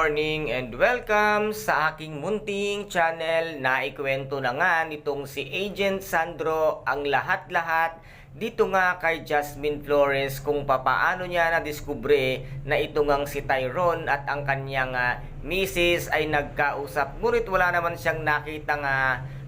morning and welcome sa aking munting channel na ikwento na nga nitong si Agent Sandro ang lahat-lahat dito nga kay Jasmine Flores kung papaano niya nadiskubre na ito ngang si Tyrone at ang kanyang misis ay nagkausap. Ngunit wala naman siyang nakitang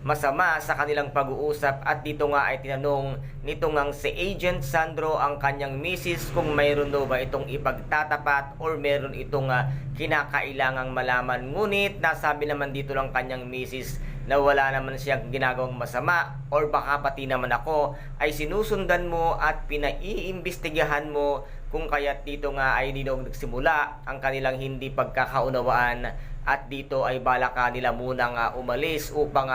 masama sa kanilang pag-uusap at dito nga ay tinanong nito ngang si Agent Sandro ang kanyang misis kung mayroon daw ba itong ipagtatapat or meron itong kinakailangang malaman. Ngunit nasabi naman dito ng kanyang misis na wala naman siyang ginagawang masama or baka pati naman ako ay sinusundan mo at pinaiimbestigahan mo kung kaya't dito nga ay dito nagsimula ang kanilang hindi pagkakaunawaan at dito ay balaka nila munang umalis upang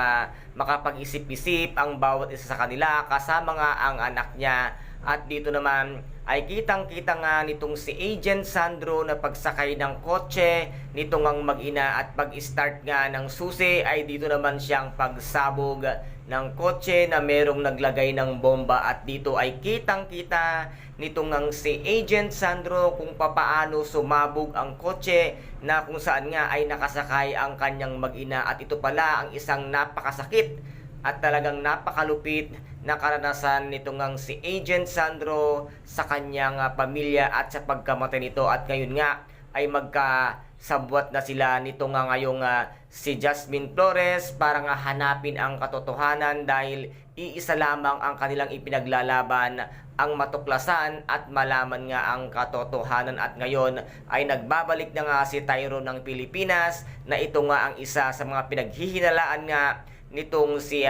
makapag-isip-isip ang bawat isa sa kanila kasama nga ang anak niya. At dito naman ay kitang-kita nga nitong si Agent Sandro na pagsakay ng kotse nitong ang mag-ina at pag-start nga ng susi ay dito naman siyang pagsabog ng kotse na merong naglagay ng bomba at dito ay kitang-kita nitong ang si Agent Sandro kung papaano sumabog ang kotse na kung saan nga ay nakasakay ang kanyang mag-ina at ito pala ang isang napakasakit at talagang napakalupit na karanasan nitong ang si Agent Sandro sa kanyang pamilya at sa pagkamatay nito at ngayon nga ay magkasabwat na sila nito nga ngayong si Jasmine Flores para nga hanapin ang katotohanan dahil iisa lamang ang kanilang ipinaglalaban ang matuklasan at malaman nga ang katotohanan at ngayon ay nagbabalik na nga si Tyrone ng Pilipinas na ito nga ang isa sa mga pinaghihinalaan nga nitong si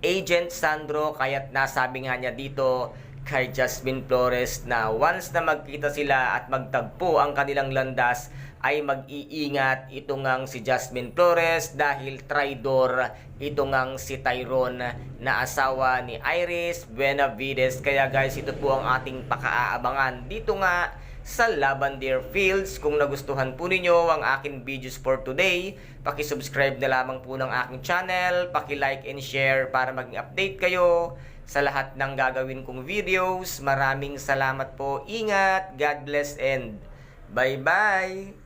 Agent Sandro kaya't nasabi nga niya dito kay Jasmine Flores na once na magkita sila at magtagpo ang kanilang landas ay mag-iingat ito ngang si Jasmine Flores dahil traidor ito ngang si Tyrone na asawa ni Iris Benavides. Kaya guys, ito po ang ating pakaabangan dito nga sa Lavender Fields. Kung nagustuhan po ninyo ang aking videos for today, paki-subscribe na lamang po ng aking channel, paki-like and share para maging update kayo sa lahat ng gagawin kong videos. Maraming salamat po. Ingat, God bless and bye-bye!